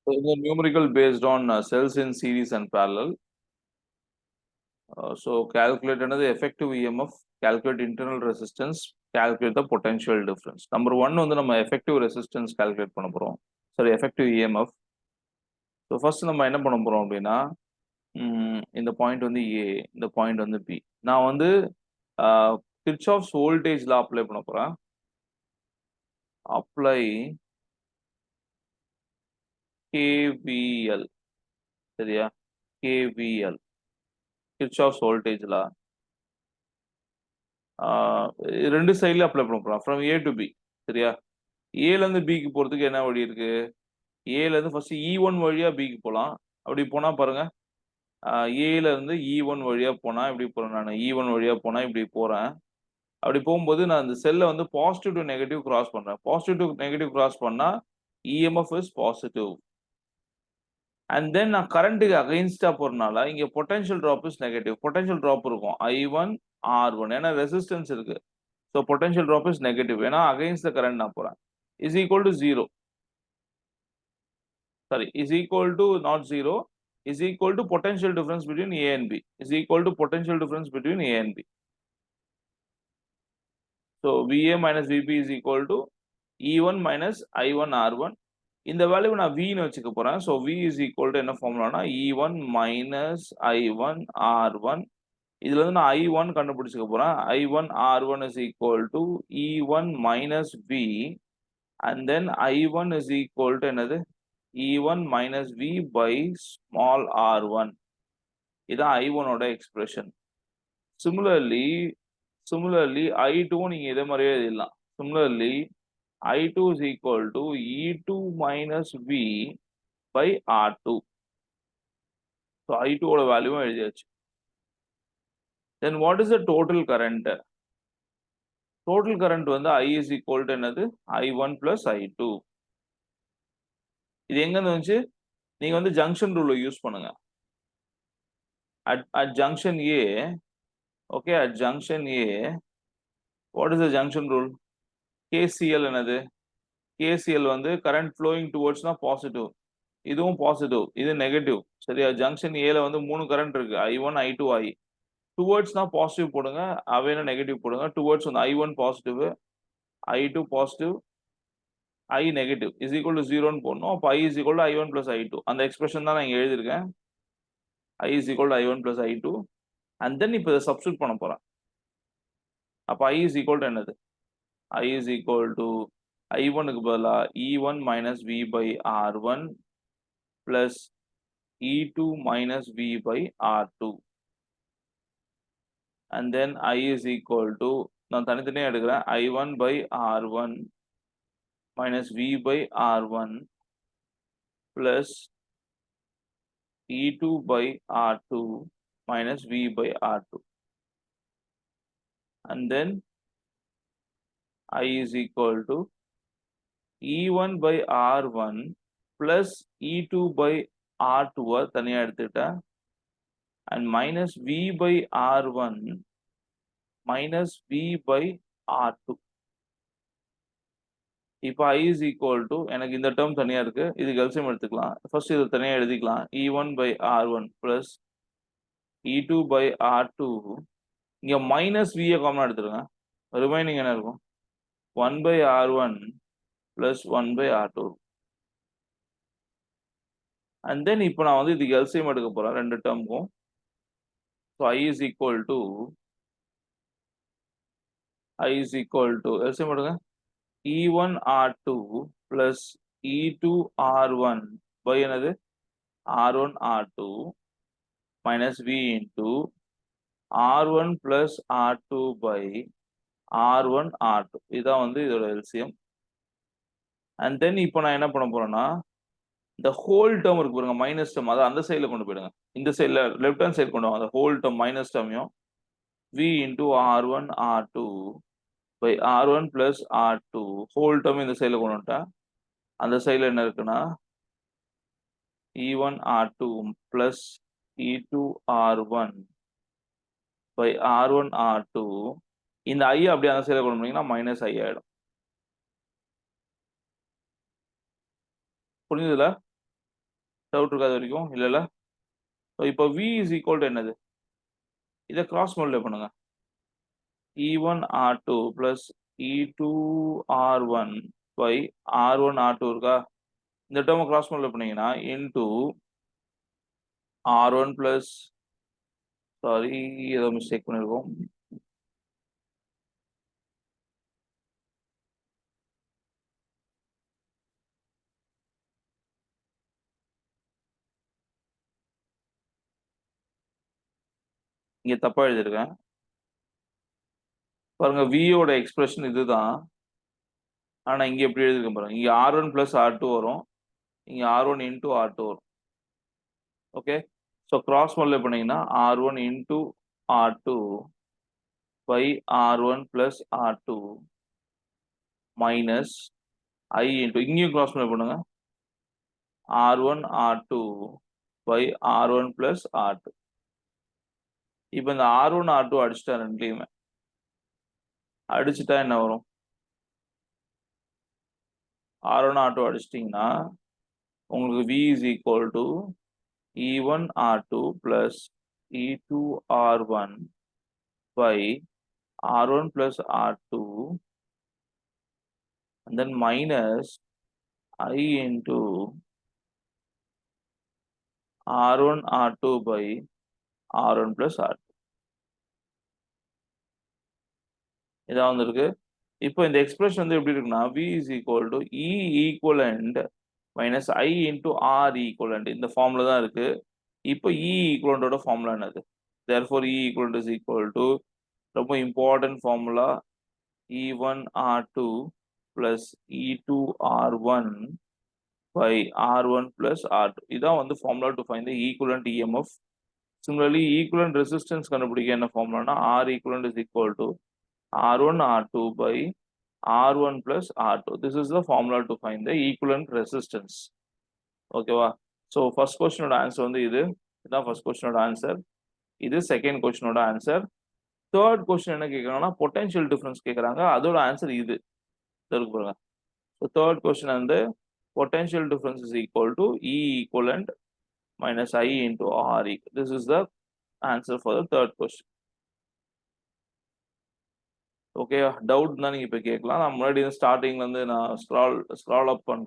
So the numerical based on cells in series and parallel. So calculate another effective EMF, calculate internal resistance, calculate the potential difference. Number one வந்து நம்ம effective resistance calculate பண்ண போறோம். Sorry, effective EMF. So first நம்ம என்ன பண்ண போறோம் அப்படின்னா இந்த பாயிண்ட் வந்து A, இந்த பாயிண்ட் வந்து B. நான் வந்து Kirchhoff's voltage law அப்ளை பண்ண போறேன். Apply KVL. சரியா? KVL. Kirchhoff's voltage law. ரெண்டு சைட்ல அப்ளை பண்ண போறோம். From A to B. சரியா? ஏல இருந்து பிக்கு போறதுக்கு என்ன வழி இருக்கு? ஏல இருந்து ஃபர்ஸ்ட் E1 வழியா பிக்கு போலாம். அப்படி போனா பாருங்க. ஏல இருந்து E1 வழியா போனா இப்படி போறேன் நான். E1 வழியா போனா இப்படி போறேன். அப்படி போகும்போது நான் இந்த செல்ல வந்து பாசிட்டிவ் டு நெகட்டிவ் கிராஸ் பண்றேன். பாசிட்டிவ் டு நெகட்டிவ் கிராஸ் பண்ணா EMF is positive. And then நான் கரண்ட்டுக்கு அகைன்ஸ்டா போறதுனால இங்க potential drop is negative. Potential drop இருக்கும் I1 R1 ஏன்னா ரெசிஸ்டன்ஸ் இருக்கு. So potential drop is negative ஏன்னா அகைன்ஸ்ட் த கரண்ட் நான் போறேன். Is equal to 0. Sorry, is equal to not 0, is equal to potential difference between A and B. Is equal to potential difference between A and B. So VA minus VB is equal to E1 minus I1 R1. இந்த value நான் V ன்னு வச்சுக்க போறேன். So V is equal to என்ன ஃபார்முலானா E1 minus I1 R1. இதுல இருந்து நான் I1 கண்டுபிடிச்சுக்க போறேன். I1 R1 is equal to E1 minus V and then I1 is equal to என்னது E1 minus V by small r1. இதான் I1 ஓட expression. Similarly I2 நீங்க இதே மாதிரியே எழுதலாம். Similarly I2 is equal to E2 minus V by R2. So I2 ஓட வேல்யூவும் எழுதியாச்சு. Then what is the total current? Total current வந்து I is equal to என்னது I1 plus I2. இது எங்க வந்துச்சு? நீங்க வந்து ஜங்ஷன் ரூலை யூஸ் பண்ணுங்க. At junction A, okay, at junction A, what is the junction rule? KCL என்னது? KCL வந்து current flowing towards na positive. இதுவும் positive, இது negative. சரியா? junction A ல வந்து மூணு current இருக்கு. I1, I2, I. Towards na positive போடுங்க, அவைனா negative போடுங்க. Towards வந்து I1 positive, I2 positive, I negative is equal to 0 ன்னு போடணும். அப்ப I is equal to I1 plus I2. அந்த எக்ஸ்பிரஷன் தான் நான் இங்க எழுதியிருக்கேன். I is equal to I1 plus I2. And then இப்போ இதை சப்ஸ்டியூட் பண்ண போறேன். அப்ப I is equal to என்னது? I is equal to I1 க்கு பதிலா E1 minus V by R1 plus E2 minus V by R2. And then I is equal to, நான் தனித்தனியா எடுக்கிறேன், I1 by R1 minus V by R1 plus E2 by R2 minus V by R2. And then I is equal to E1 by R1 plus E2 by R2 தனியா எடுத்துட்டேன் and minus V by R1 minus V by R2. இப்போ I is equal to, எனக்கு இந்த term தனியா இருக்கு, இதுக்கு எல்சியம் எடுத்துக்கலாம். First இது தனியா எழுதிக்கலாம். E1 by R1 plus E2 by R2. இங்க மைனஸ் V காமனா எடுத்துருங்க. ரிமைனிங் என்ன இருக்கும்? 1 by R1 plus 1 by R2. And then இப்போ நான் வந்து இதுக்கு எல்சியம் எடுக்க போறேன் ரெண்டு டேர்முக்கும். So I is equal to எல்சியம் எடுங்க. E1 R2 plus E2 R1 by என்னது R1 R2 minus V into R1 plus R2 by R1 R2. இதான் வந்து இதோட எல்சியம். அண்ட் தென் இப்போ நான் என்ன பண்ண போறேன்னா இந்த ஹோல் டேர்ம் இருக்கு பாருங்க மைனஸ் டேர்ம், அதை அந்த சைடில் கொண்டு போயிடுங்க. இந்த சைடில் லெஃப்ட் ஹேண்ட் சைடு கொண்டு வாங்க. அந்த ஹோல் டேர்ம் மைனஸ் டேர்மையும் V into R1 R2 by R1 plus R2 whole term இந்த சைடில் கொண்டு வந்துட்டேன். அந்த சைடில் என்ன இருக்குன்னா E1 R2 plus E2 R1 by R1 R2. இந்த I அப்படியே அந்த சைடில் கொண்டு வந்தீங்கன்னா மைனஸ் I ஆயிடும். புரியுதுல? டவுட் இருக்காது வரைக்கும் இல்லைல்ல? ஸோ இப்போ V இஸ் ஈக்குவல் டு என்னது? இதை கிராஸ் மல்டிப்ளை பண்ணுங்க. E1 R2 plus E2 R1 by R1 R2 இருக்கா? இந்த டேர்மை கிராஸ் மல்டிப்ளை பண்ணீங்கன்னா இன்டூ R1 plus சாரி ஏதோ மிஸ்டேக் பண்ணியிருக்கோம். இங்க தப்பா எழுதியிருக்கேன். பாருங்க வியோட எக்ஸ்பிரஷன் இதுதான். ஆனா இங்க எப்படி எழுதிருக்கேன் பாருங்க. இங்க R1 plus R2 வரும். இங்க R1 into R2 வரும். ஓகே. ஸோ கிராஸ் மல்டிப்ளை பண்ணீங்கன்னா R1 into R2 by R1 plus R2 minus I into இங்கேயும் கிராஸ் மல்டிப்ளை பண்ணுங்க. R1 R2 by R1 plus R2. இப்போ இந்த R1 R2 அடிச்சுட்டா ரெண்டுலையுமே அடிச்சுட்டா என்ன வரும்? R1 R2 அடிச்சிட்டிங்கன்னா உங்களுக்கு V is equal to E1 R2 plus E2 R1 by R1 plus R2 and then minus I into R1 R2 by R1 plus R2. இதான் வந்திருக்கு. இப்போ இந்த expression வந்து எப்படி இருக்குன்னா V is equal to E equivalent minus I into R equivalent இந்த ஃபார்ம்ல தான் இருக்கு. இப்போ E equivalentோட ஃபார்முலா என்னது? Therefore E equivalent is equal to ரொம்ப important formula E1 R2 plus E2 R1 by R1 plus R2. இதான் வந்து formula to find the equivalent EMF. Similarly, equivalent resistance கண்டுபிடிக்க என்ன ஃபார்முலானா R equivalent is equal to R1 R2 by R1 plus R2. This is the formula to find the equivalent resistance. ஓகேவா? So first கொஸ்டினோட answer வந்து இதுதான் first கொஸ்டினோட answer. இது second கொஸ்டினோட answer. Third question என்ன கேட்குறாங்கன்னா potential difference கேட்குறாங்க. அதோட answer இது இருக்கு பாருங்க. ஸோ தேர்ட் கொஸ்டின் வந்து potential difference is equal to E equivalent minus I into R. This is the answer for the third question. Okay, doubt தான் நீங்க இப்போ கேட்கலாம். நான் முன்னாடி ஸ்டார்டிங்ல இருந்து நான் ஸ்க்ரால் அப் பண்றேன்.